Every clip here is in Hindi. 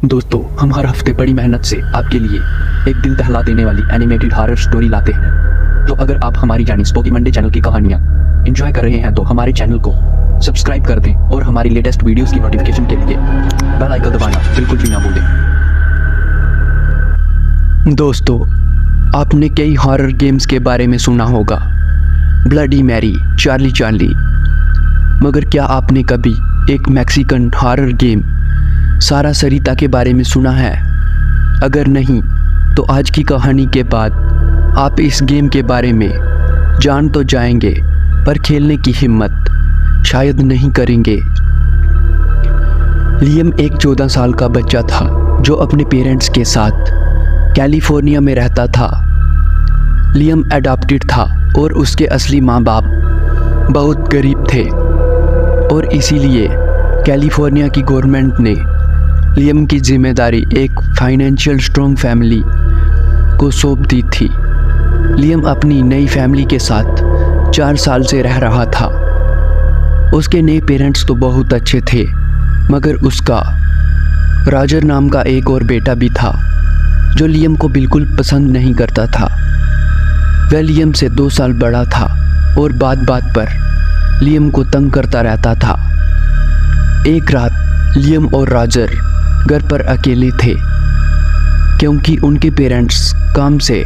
दोस्तों, हम हर हफ्ते बड़ी मेहनत से आपके लिए एक दिल दहला देने वाली एनिमेटेड हॉरर स्टोरी लाते हैं। तो अगर आप हमारी यानी स्पोकी मंडे चैनल की कहानियाँ एंजॉय कर रहे हैं तो हमारे चैनल को सब्सक्राइब कर दें और हमारी लेटेस्ट वीडियोस की नोटिफिकेशन के लिए बेल आइकन दबाना बिल्कुल भी ना भूलें। दोस्तों, आपने कई हॉरर गेम्स के बारे में सुना होगा, ब्लडी मैरी, चार्ली चार्ली, मगर क्या आपने कभी एक मैक्सिकन हॉरर गेम सारा सरिता के बारे में सुना है? अगर नहीं तो आज की कहानी के बाद आप इस गेम के बारे में जान तो जाएंगे पर खेलने की हिम्मत शायद नहीं करेंगे। लियम एक 14 साल का बच्चा था जो अपने पेरेंट्स के साथ कैलिफोर्निया में रहता था। लियम अडॉप्टेड था और उसके असली माँ बाप बहुत गरीब थे और इसीलिए कैलिफोर्निया की गवर्नमेंट ने लियम की जिम्मेदारी एक फाइनेंशियल स्ट्रॉन्ग फैमिली को सौंप दी थी। लियम अपनी नई फैमिली के साथ 4 साल से रह रहा था। उसके नए पेरेंट्स तो बहुत अच्छे थे, मगर उसका रॉजर नाम का एक और बेटा भी था जो लियम को बिल्कुल पसंद नहीं करता था। वह लियम से 2 साल बड़ा था और बात बात पर लियम को तंग करता रहता था। एक रात लियम और रॉजर घर पर अकेले थे क्योंकि उनके पेरेंट्स काम से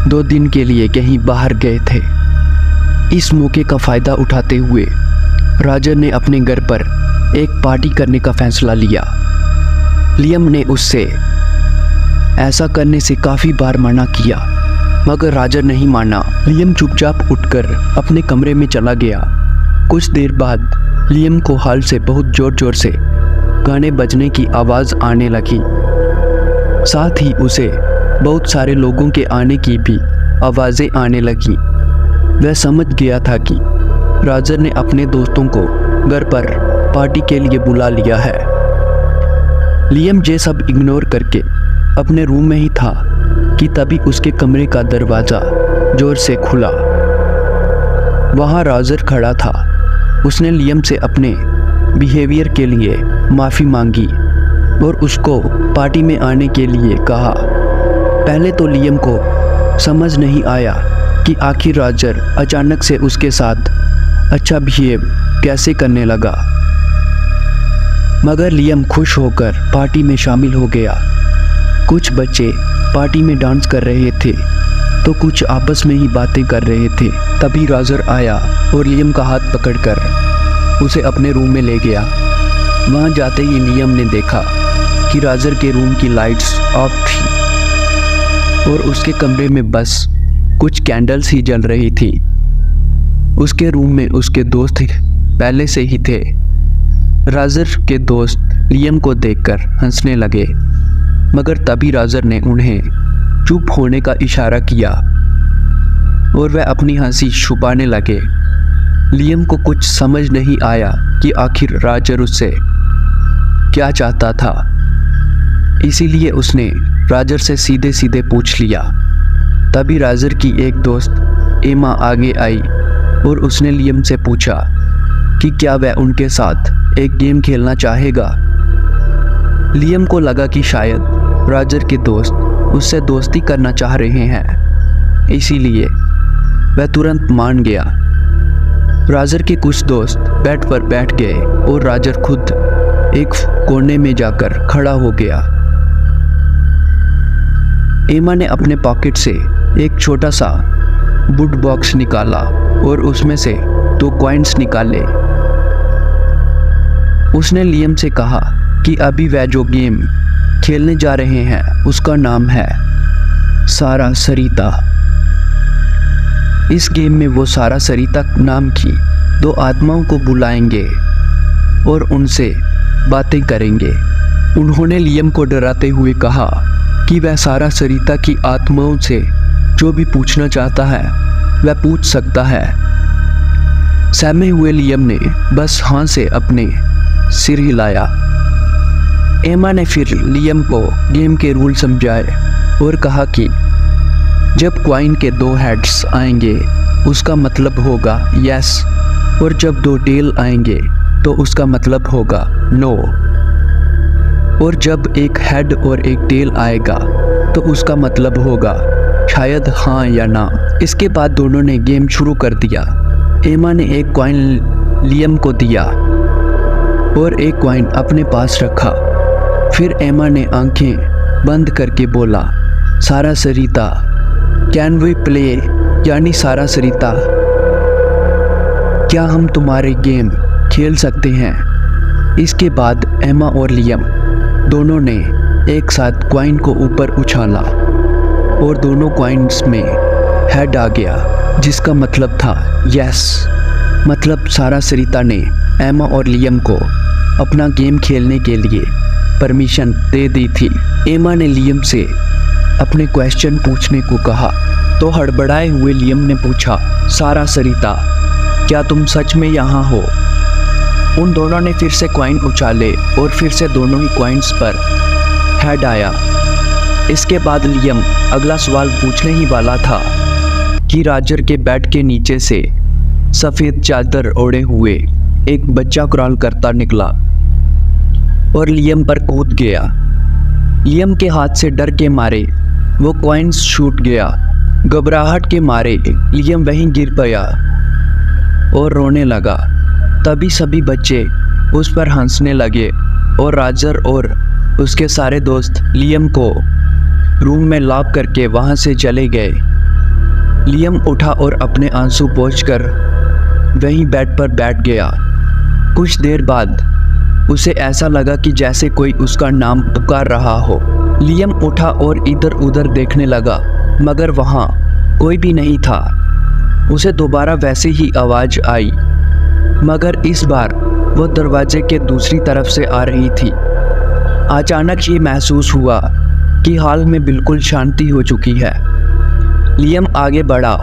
2 दिन के लिए कहीं बाहर गए थे। इस मौके का फ़ायदा उठाते हुए रॉजर ने अपने घर पर एक पार्टी करने का फैसला लिया। लियम ने उससे ऐसा करने से काफ़ी बार मना किया, मगर रॉजर नहीं माना। लियम चुपचाप उठकर अपने कमरे में चला गया। कुछ देर बाद लियम को हॉल से बहुत ज़ोर ज़ोर से गाने बजने की आवाज़ आने लगी। साथ ही उसे बहुत सारे लोगों के आने की भी आवाज़ें आने लगी। वह समझ गया था कि रॉजर ने अपने दोस्तों को घर पर पार्टी के लिए बुला लिया है। लियम ये सब इग्नोर करके अपने रूम में ही था कि तभी उसके कमरे का दरवाज़ा ज़ोर से खुला। वहाँ रॉजर खड़ा था। उसने लियम से अपने बिहेवियर के लिए माफ़ी मांगी और उसको पार्टी में आने के लिए कहा। पहले तो लियम को समझ नहीं आया कि आखिर रॉजर अचानक से उसके साथ अच्छा बिहेव कैसे करने लगा, मगर लियम खुश होकर पार्टी में शामिल हो गया। कुछ बच्चे पार्टी में डांस कर रहे थे तो कुछ आपस में ही बातें कर रहे थे। तभी रॉजर आया और लियम का हाथ पकड़कर उसे अपने रूम में ले गया। वहाँ जाते ही लियम ने देखा कि रॉजर के रूम की लाइट्स ऑफ थी और उसके कमरे में बस कुछ कैंडल्स ही जल रही थी। उसके रूम में उसके दोस्त पहले से ही थे। रॉजर के दोस्त लियम को देखकर हंसने लगे, मगर तभी रॉजर ने उन्हें चुप होने का इशारा किया और वह अपनी हंसी छुपाने लगे। लियम को कुछ समझ नहीं आया कि आखिर रॉजर उससे क्या चाहता था, इसीलिए उसने रॉजर से सीधे सीधे पूछ लिया। तभी रॉजर की एक दोस्त एमा आगे आई और उसने लियम से पूछा कि क्या वह उनके साथ एक गेम खेलना चाहेगा। लियम को लगा कि शायद रॉजर के दोस्त उससे दोस्ती करना चाह रहे हैं, इसीलिए वह तुरंत मान गया। रॉजर के कुछ दोस्त बेड पर बैठ गए और रॉजर खुद एक कोने में जाकर खड़ा हो गया। एमा ने अपने पॉकेट से एक छोटा सा वुड बॉक्स निकाला और उसमें से 2 कॉइन्स निकाले। उसने लियम से कहा कि अभी वह जो गेम खेलने जा रहे हैं उसका नाम है सारा सरिता। इस गेम में वो सारा सरिता नाम की 2 आत्माओं को बुलाएंगे और उनसे बातें करेंगे। उन्होंने लियम को डराते हुए कहा कि वह सारा सरिता की आत्माओं से जो भी पूछना चाहता है वह पूछ सकता है। सहमे हुए लियम ने बस हाँ से अपने सिर हिलाया। एमा ने फिर लियम को गेम के रूल समझाए और कहा कि जब क्वाइन के 2 हेड्स आएंगे उसका मतलब होगा यस, और जब 2 टेल आएंगे तो उसका मतलब होगा नो। और जब एक हेड और एक टेल आएगा तो उसका मतलब होगा शायद हाँ या ना। इसके बाद दोनों ने गेम शुरू कर दिया। एमा ने एक कॉइन लियम को दिया और एक कॉइन अपने पास रखा। फिर एमा ने आंखें बंद करके बोला, सारा सरिता कैन वी प्ले, यानी सारा सरिता क्या हम तुम्हारे गेम खेल सकते हैं। इसके बाद एमा और लियम दोनों ने एक साथ कॉइन को ऊपर उछाला और दोनों कॉइन्स में हेड आ गया, जिसका मतलब था यस। मतलब सारा सरिता ने एमा और लियम को अपना गेम खेलने के लिए परमिशन दे दी थी। एमा ने लियम से अपने क्वेश्चन पूछने को कहा तो हड़बड़ाए हुए लियम ने पूछा, सारा सरिता क्या तुम सच में यहाँ हो। उन दोनों ने फिर से कॉइन उछाले और फिर से दोनों ही कॉइन्स पर हेड आया। इसके बाद लियम अगला सवाल पूछने ही वाला था कि राजर के बेड के नीचे से सफ़ेद चादर ओढ़े हुए एक बच्चा क्रॉल करता निकला और लियम पर कूद गया। लियम के हाथ से डर के मारे वो कॉइन्स छूट गया। घबराहट के मारे लियम वहीं गिर गया और रोने लगा। तभी सभी बच्चे उस पर हंसने लगे और राजर और उसके सारे दोस्त लियम को रूम में लॉक करके वहाँ से चले गए। लियम उठा और अपने आंसू पोंछकर वहीं बेड पर बैठ गया। कुछ देर बाद उसे ऐसा लगा कि जैसे कोई उसका नाम पुकार रहा हो। लियम उठा और इधर उधर देखने लगा, मगर वहाँ कोई भी नहीं था। उसे दोबारा वैसे ही आवाज़ आई, मगर इस बार वो दरवाजे के दूसरी तरफ से आ रही थी। अचानक ये महसूस हुआ कि हाल में बिल्कुल शांति हो चुकी है। लियम आगे बढ़ा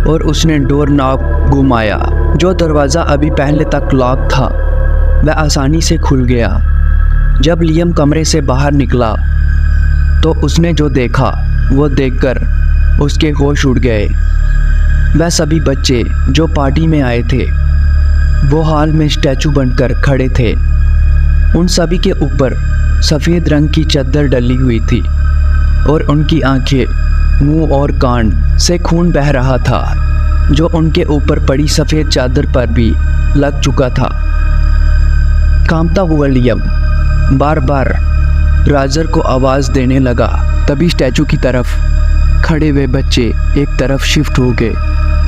और उसने डोर नॉब घुमाया। जो दरवाज़ा अभी पहले तक लॉक था वह आसानी से खुल गया। जब लियम कमरे से बाहर निकला तो उसने जो देखा वो देखकर उसके होश उड़ गए। वह सभी बच्चे जो पार्टी में आए थे वो हाल में स्टैचू बनकर खड़े थे। उन सभी के ऊपर सफ़ेद रंग की चादर डली हुई थी और उनकी आंखें, मुंह और कान से खून बह रहा था, जो उनके ऊपर पड़ी सफ़ेद चादर पर भी लग चुका था। कांपता हुआ लियम बार बार राजर को आवाज़ देने लगा। तभी स्टैचू की तरफ खड़े हुए बच्चे एक तरफ शिफ्ट हो गए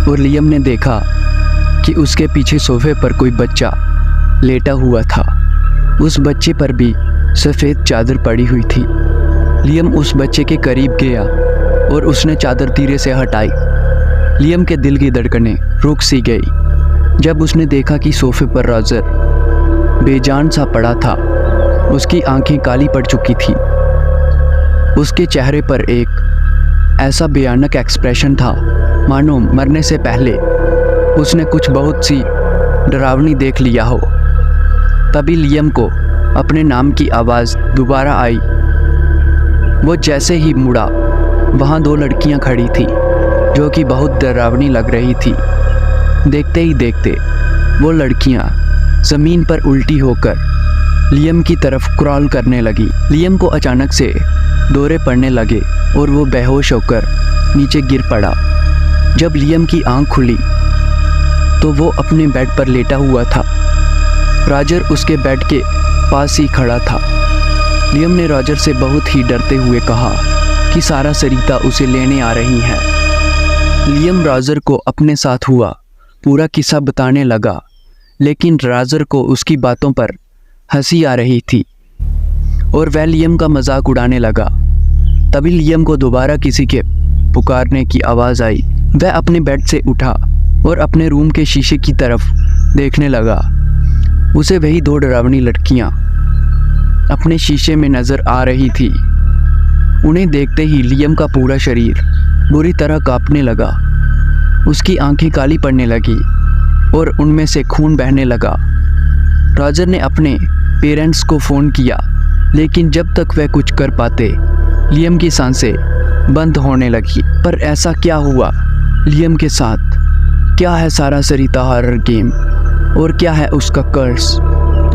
और लियम ने देखा कि उसके पीछे सोफे पर कोई बच्चा लेटा हुआ था। उस बच्चे पर भी सफ़ेद चादर पड़ी हुई थी। लियम उस बच्चे के करीब गया और उसने चादर धीरे से हटाई। लियम के दिल की धड़कनें रुक सी गई जब उसने देखा कि सोफे पर राजर बेजान सा पड़ा था। उसकी आंखें काली पड़ चुकी थी। उसके चेहरे पर एक ऐसा भयानक एक्सप्रेशन था मानो मरने से पहले उसने कुछ बहुत सी डरावनी देख लिया हो। तभी लियम को अपने नाम की आवाज़ दोबारा आई। वो जैसे ही मुड़ा, वहाँ दो लड़कियाँ खड़ी थी जो कि बहुत डरावनी लग रही थी। देखते ही देखते वो लड़कियाँ ज़मीन पर उल्टी होकर लियम की तरफ क्रॉल करने लगी। लियम को अचानक से दौरे पड़ने लगे और वो बेहोश होकर नीचे गिर पड़ा। जब लियम की आंख खुली तो वो अपने बेड पर लेटा हुआ था। राजर उसके बेड के पास ही खड़ा था। लियम ने राजर से बहुत ही डरते हुए कहा कि सारा सरिता उसे लेने आ रही है। लियम राजर को अपने साथ हुआ पूरा किस्सा बताने लगा, लेकिन राजर को उसकी बातों पर हंसी आ रही थी और वह लियम का मजाक उड़ाने लगा। तभी लियम को दोबारा किसी के पुकारने की आवाज़ आई। वह अपने बेड से उठा और अपने रूम के शीशे की तरफ देखने लगा। उसे वही दो डरावनी लड़कियां अपने शीशे में नज़र आ रही थी। उन्हें देखते ही लियम का पूरा शरीर बुरी तरह कांपने लगा। उसकी आंखें काली पड़ने लगी और उनमें से खून बहने लगा। राजर ने अपने पेरेंट्स को फ़ोन किया, लेकिन जब तक वह कुछ कर पाते लियम की सांसें बंद होने लगी। पर ऐसा क्या हुआ लियम के साथ? क्या है सारा सरिता हॉरर गेम और क्या है उसका कर्स?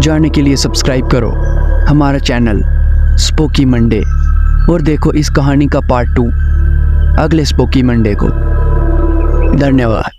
जानने के लिए सब्सक्राइब करो हमारा चैनल। स्पोकी मंडे और देखो इस कहानी का पार्ट 2 अगले स्पोकी मंडे को। धन्यवाद।